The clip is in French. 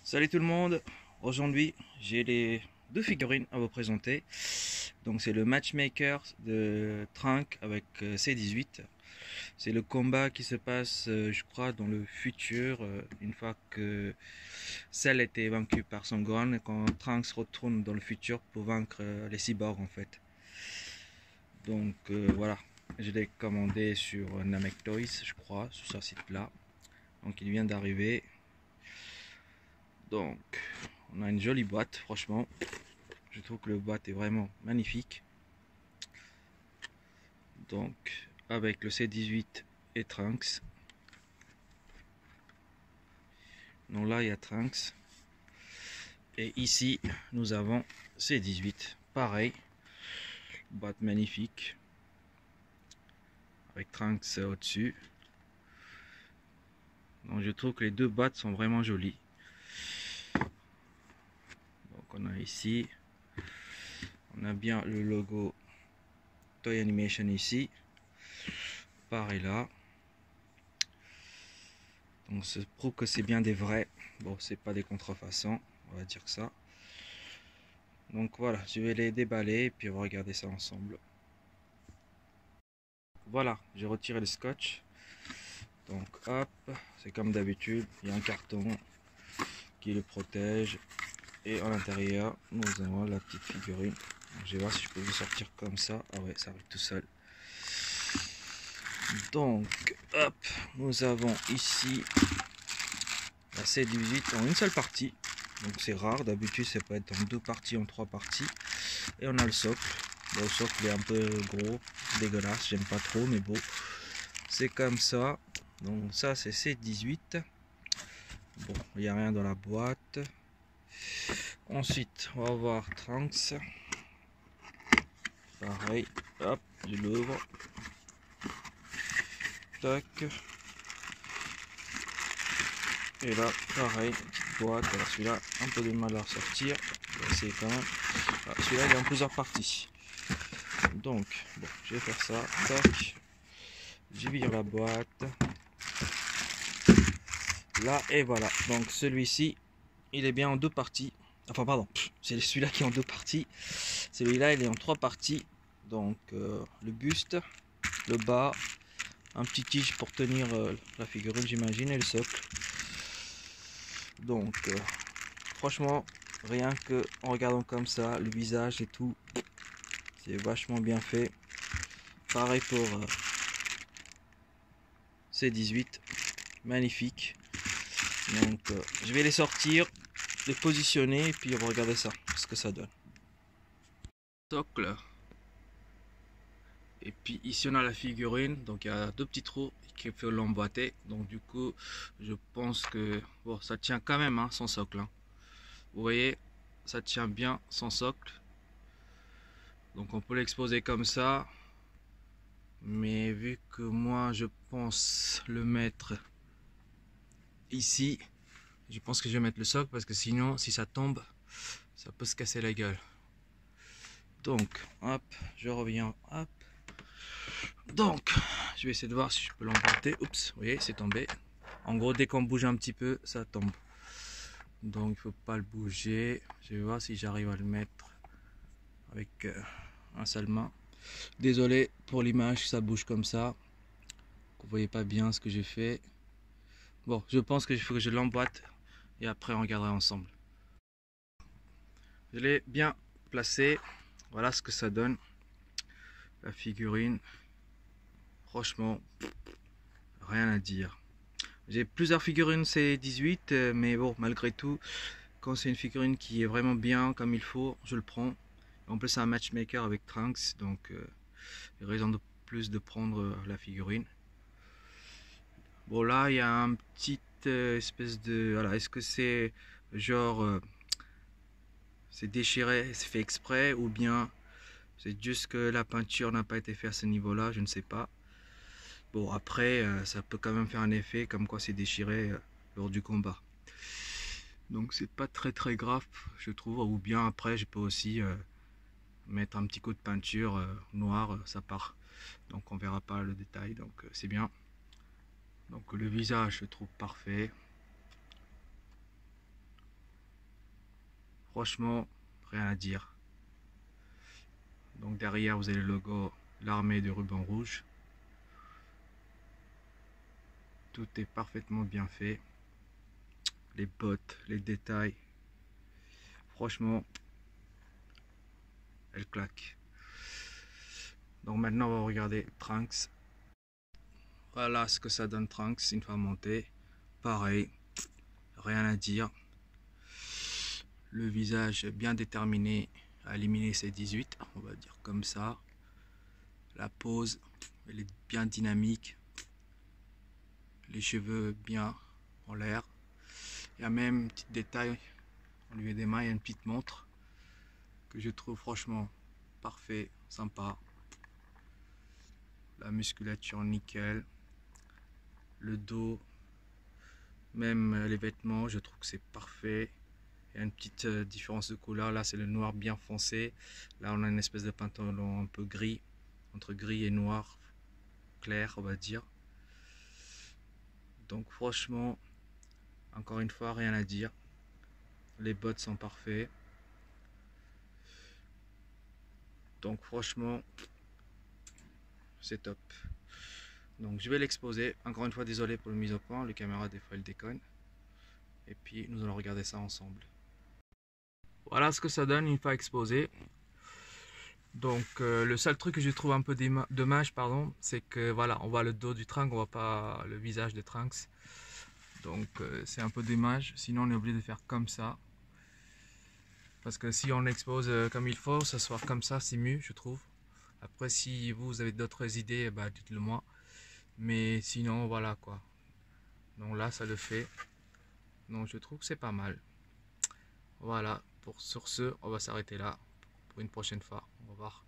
Salut tout le monde, aujourd'hui j'ai les deux figurines à vous présenter. Donc c'est le matchmaker de Trunk avec C18. C'est le combat qui se passe je crois dans le futur, une fois que Cell était vaincu par Son Gohan et quand Trunks retourne dans le futur pour vaincre les cyborgs en fait. Donc voilà, je l'ai commandé sur Namek Toys je crois, sur ce site là. Donc il vient d'arriver. Donc on a une jolie boîte, franchement. Je trouve que le boîte est vraiment magnifique. Donc avec le C18 et Trunks. Donc là il y a Trunks. Et ici nous avons C18. Pareil. Boîte magnifique. Avec Trunks au-dessus. Donc je trouve que les deux boîtes sont vraiment jolies. Donc on a ici. On a bien le logo Toy Animation ici. Pareil là. Donc ça prouve que c'est bien des vrais. Bon, c'est pas des contrefaçons, on va dire que ça. Donc voilà, je vais les déballer et puis on va regarder ça ensemble. Voilà, j'ai retiré le scotch. Donc hop, c'est comme d'habitude, il y a un carton qui le protège. Et à l'intérieur, nous avons la petite figurine. Donc, je vais voir si je peux vous sortir comme ça. Ah ouais, ça arrive tout seul. Donc hop, nous avons ici la C18 en une seule partie. Donc c'est rare, d'habitude ça peut être en deux parties, en trois parties. Et on a le socle. Bon, le socle est un peu gros, dégueulasse, j'aime pas trop, mais bon, c'est comme ça. Donc ça c'est C18. Bon, il n'y a rien dans la boîte. Ensuite, on va voir Trunks. Pareil, hop, je l'ouvre. Tac. Et là, pareil, petite boîte. Alors celui-là, un peu de mal à ressortir. C'est quand même. Ah, celui-là, il est en plusieurs parties. Donc, bon, je vais faire ça. Tac. Je vire la boîte. Là, et voilà. Donc, celui-ci, il est bien en deux parties. Enfin, pardon, c'est celui-là qui est en deux parties. Celui-là, il est en trois parties. Donc, le buste, le bas, un petit tige pour tenir la figurine, j'imagine, et le socle. Donc, franchement, rien que en regardant comme ça, le visage et tout, c'est vachement bien fait. Pareil pour C18, magnifique. Donc, je vais les sortir, les positionner et puis on va regarder ça, ce que ça donne. Socle. Et puis ici on a la figurine, donc il y a deux petits trous qui peuvent l'emboîter. Donc du coup, je pense que bon, ça tient quand même hein, son socle. Hein. Vous voyez, ça tient bien son socle. Donc on peut l'exposer comme ça. Mais vu que moi je pense le mettre ici, je pense que je vais mettre le socle parce que sinon si ça tombe, ça peut se casser la gueule. Donc hop, je reviens, hop. Donc je vais essayer de voir si je peux l'emboîter. Oups, vous voyez, c'est tombé. En gros, dès qu'on bouge un petit peu, ça tombe. Donc il faut pas le bouger. Je vais voir si j'arrive à le mettre avec un seul main. Désolé pour l'image, ça bouge comme ça. Vous voyez pas bien ce que j'ai fait. Bon, je pense qu'il faut que je l'emboîte et après on regardera ensemble. Je l'ai bien placé. Voilà ce que ça donne. La figurine. Franchement, rien à dire. J'ai plusieurs figurines C18, mais bon, malgré tout, quand c'est une figurine qui est vraiment bien comme il faut, je le prends. En plus, c'est un matchmaker avec Trunks, donc il y a raison de plus de prendre la figurine. Bon, là, il y a un petit espèce de. Voilà, est-ce que c'est genre. C'est déchiré, c'est fait exprès, ou bien c'est juste que la peinture n'a pas été faite à ce niveau-là, je ne sais pas. Bon, après, ça peut quand même faire un effet comme quoi c'est déchiré lors du combat. Donc c'est pas très grave, je trouve. Ou bien après, je peux aussi mettre un petit coup de peinture noire, ça part. Donc on verra pas le détail, donc c'est bien. Donc le visage, je trouve parfait. Franchement, rien à dire. Donc derrière, vous avez le logo l'armée de ruban rouge. Tout est parfaitement bien fait. Les bottes, les détails. Franchement, elle claque. Donc maintenant, on va regarder Trunks. Voilà ce que ça donne Trunks une fois monté. Pareil, rien à dire. Le visage bien déterminé à éliminer ses 18, on va dire comme ça. La pose, elle est bien dynamique. Les cheveux bien en l'air. Il y a même un petit détail au lieu des mains, il y a une petite montre que je trouve franchement parfait, sympa. La musculature nickel. Le dos, même les vêtements, je trouve que c'est parfait. Il y a une petite différence de couleur. Là, c'est le noir bien foncé. Là, on a une espèce de pantalon un peu gris, entre gris et noir clair, on va dire. Donc, franchement, encore une fois, rien à dire. Les bottes sont parfaites. Donc, franchement, c'est top. Donc, je vais l'exposer. Encore une fois, désolé pour le mise au point. Les caméras, des fois, elles déconnent. Et puis, nous allons regarder ça ensemble. Voilà ce que ça donne une fois exposé. Donc le seul truc que je trouve un peu dommage, pardon, c'est que voilà, on voit le dos du Trunks, on voit pas le visage de Trunks. Donc c'est un peu dommage. Sinon on est obligé de faire comme ça. Parce que si on expose comme il faut, ça soit comme ça, c'est mieux, je trouve. Après, si vous avez d'autres idées, bah, dites-le moi. Mais sinon, voilà quoi. Donc là, ça le fait. Donc je trouve que c'est pas mal. Voilà, sur ce, on va s'arrêter là pour une prochaine fois. Au revoir.